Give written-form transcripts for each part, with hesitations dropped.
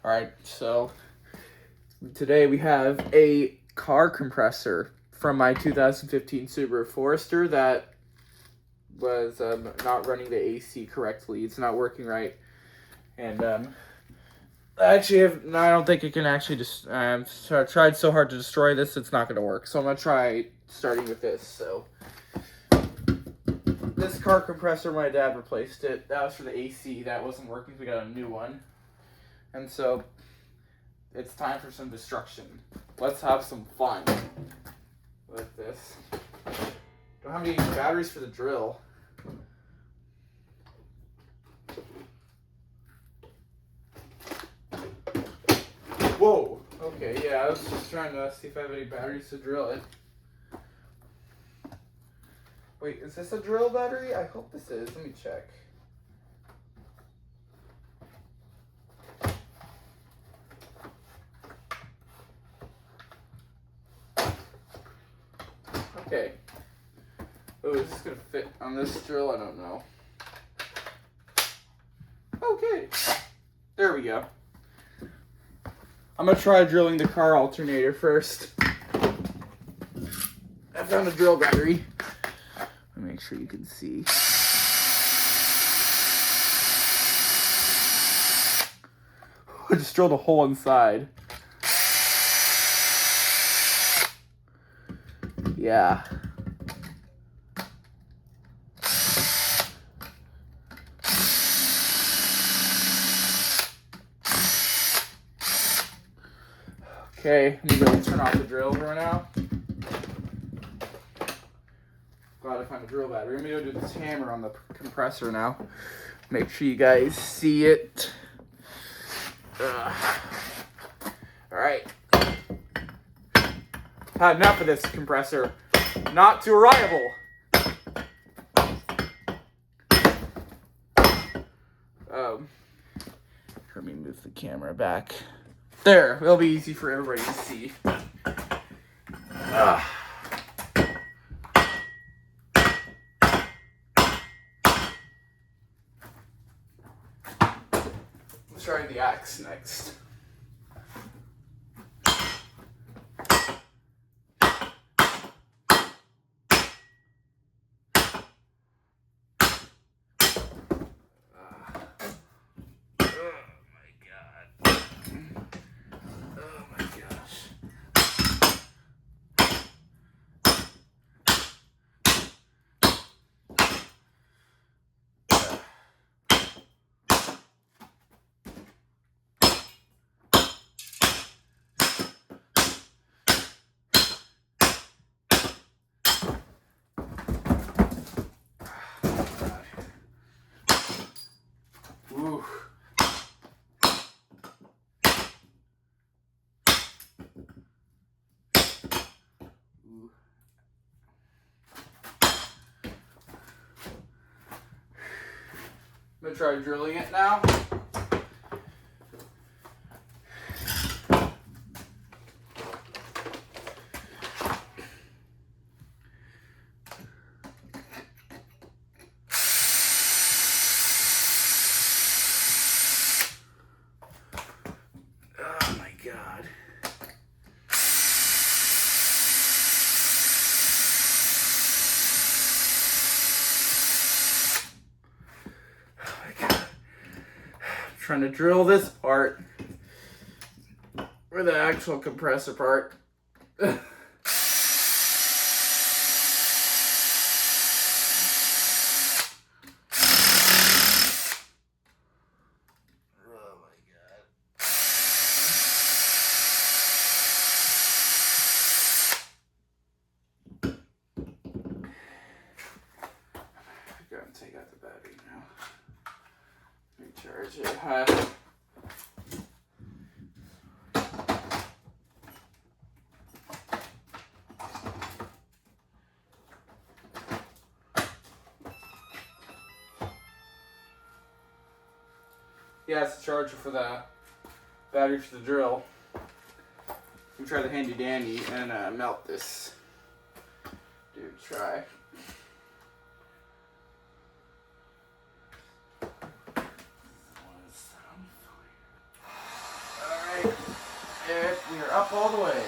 Alright, so today we have a car compressor from my 2015 Subaru Forester that was not running the AC correctly. It's not working right. And I don't think it can actually just, tried so hard to destroy this, it's not going to work. So I'm going to try starting with this. So this car compressor, my dad replaced it. That was for the AC. That wasn't working. We got a new one. And so it's time for some destruction. Let's have some fun with this. Don't have any batteries for the drill. Whoa. Okay, yeah, I was just trying to see if I have any batteries to drill it. Wait, is this a drill battery? I hope this is. Let me check. Okay. Oh, is this gonna fit on this drill? I don't know. Okay. There we go. I'm gonna try drilling the car alternator first. I found a drill battery. Let me make sure you can see. I just drilled a hole inside. Yeah. Okay, I'm gonna turn off the drill for now. Glad I found a drill battery. I'm gonna go do this hammer on the compressor now. Make sure you guys see it. Alright. Had enough of this compressor. Not too reliable. Let me move the camera back. There, it'll be easy for everybody to see. Let's try the axe next. Ooh. I'm gonna try drilling it now. Oh my God. Trying to drill this part or the actual compressor part. Oh my God. I gotta take out the battery now. Recharge it. Yeah, it's the charger for the battery for the drill. We try the handy dandy and melt this. Dude, try. up all the way.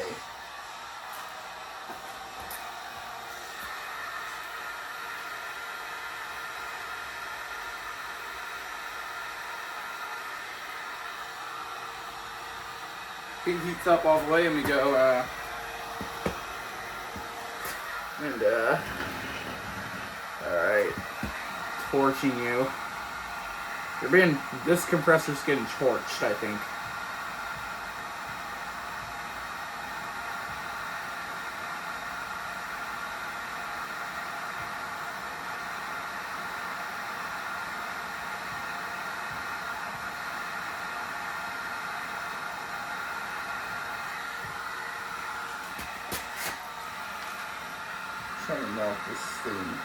It heats up all the way, and we go, alright, torching you. This compressor's getting torched, I think. Trying to melt this thing.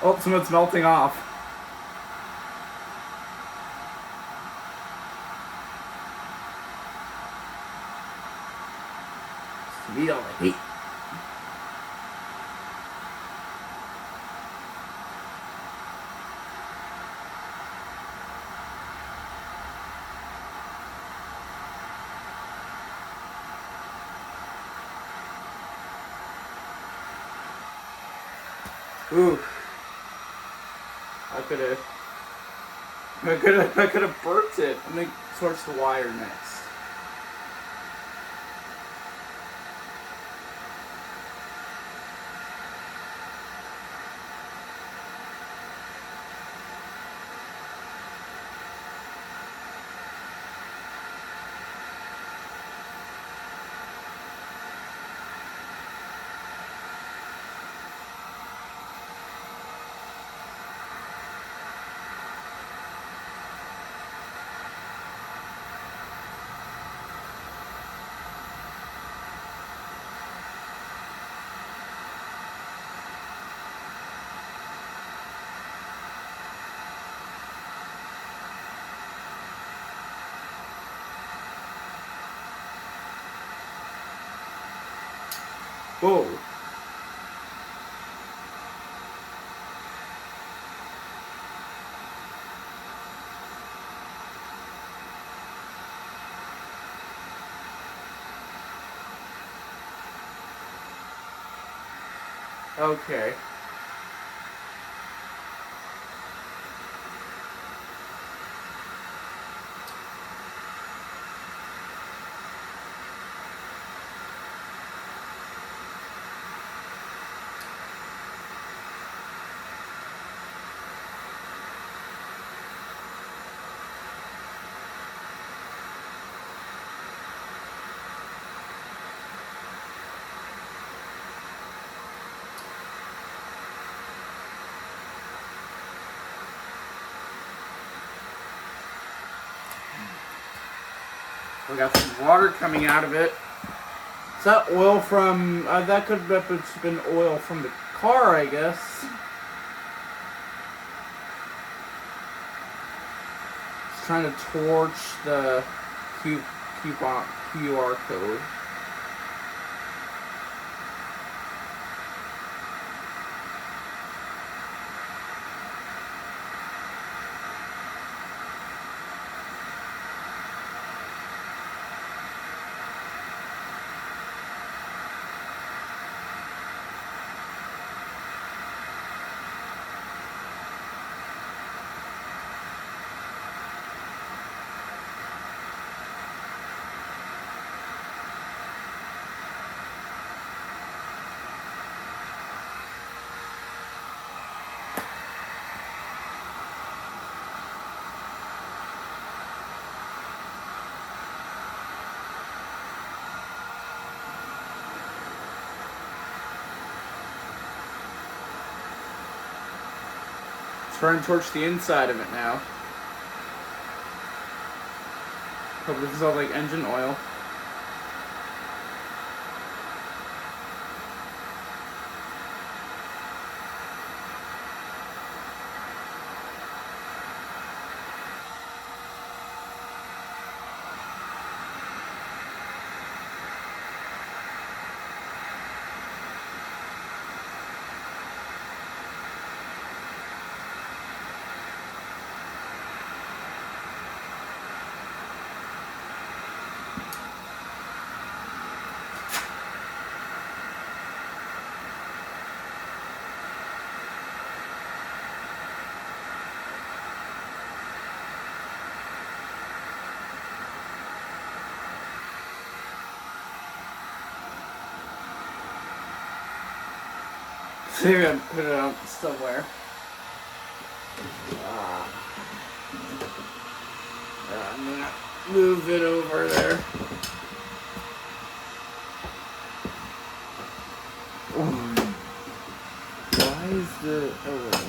Oh, some of it's melting off. Just to meet all the heat. Ooh. I could have burnt it. Let me torch the wire next. Whoa. Okay. We got some water coming out of it. Is that oil from, that could have been oil from the car, I guess. trying to torch the QR code. Trying to torch the inside of it now. Hope this is all like engine oil. Maybe I'll put it out somewhere. I'm gonna move it over there. Why is the... Oh,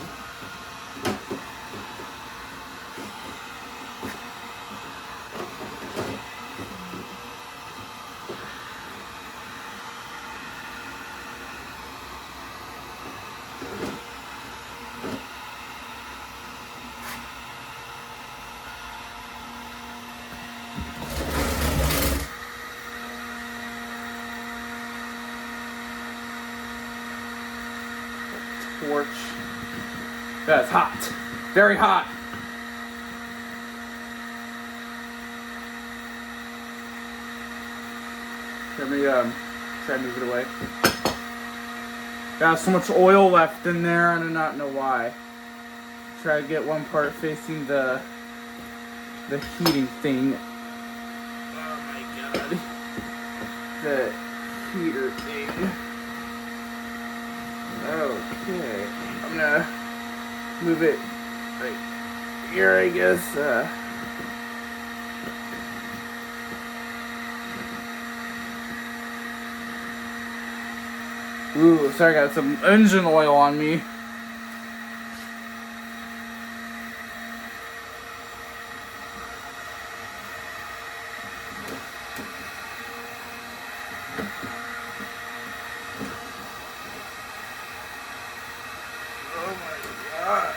torch. That's hot. Very hot. Let me try to move it away. Got so much oil left in there, I do not know why. Try to get one part facing the heating thing. Oh my god. The heater thing. Okay. I'm gonna move it right here, I guess. Ooh, sorry, I got some engine oil on me. Oh my god.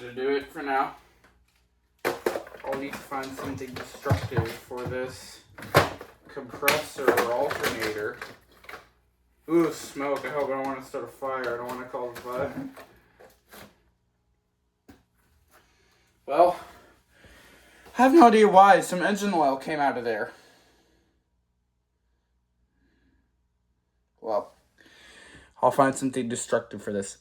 to do it for now. I'll need to find something destructive for this compressor or alternator. Ooh, smoke. I hope I don't want to start a fire. I don't want to call the fire. Well, I have no idea why. Some engine oil came out of there. Well, I'll find something destructive for this.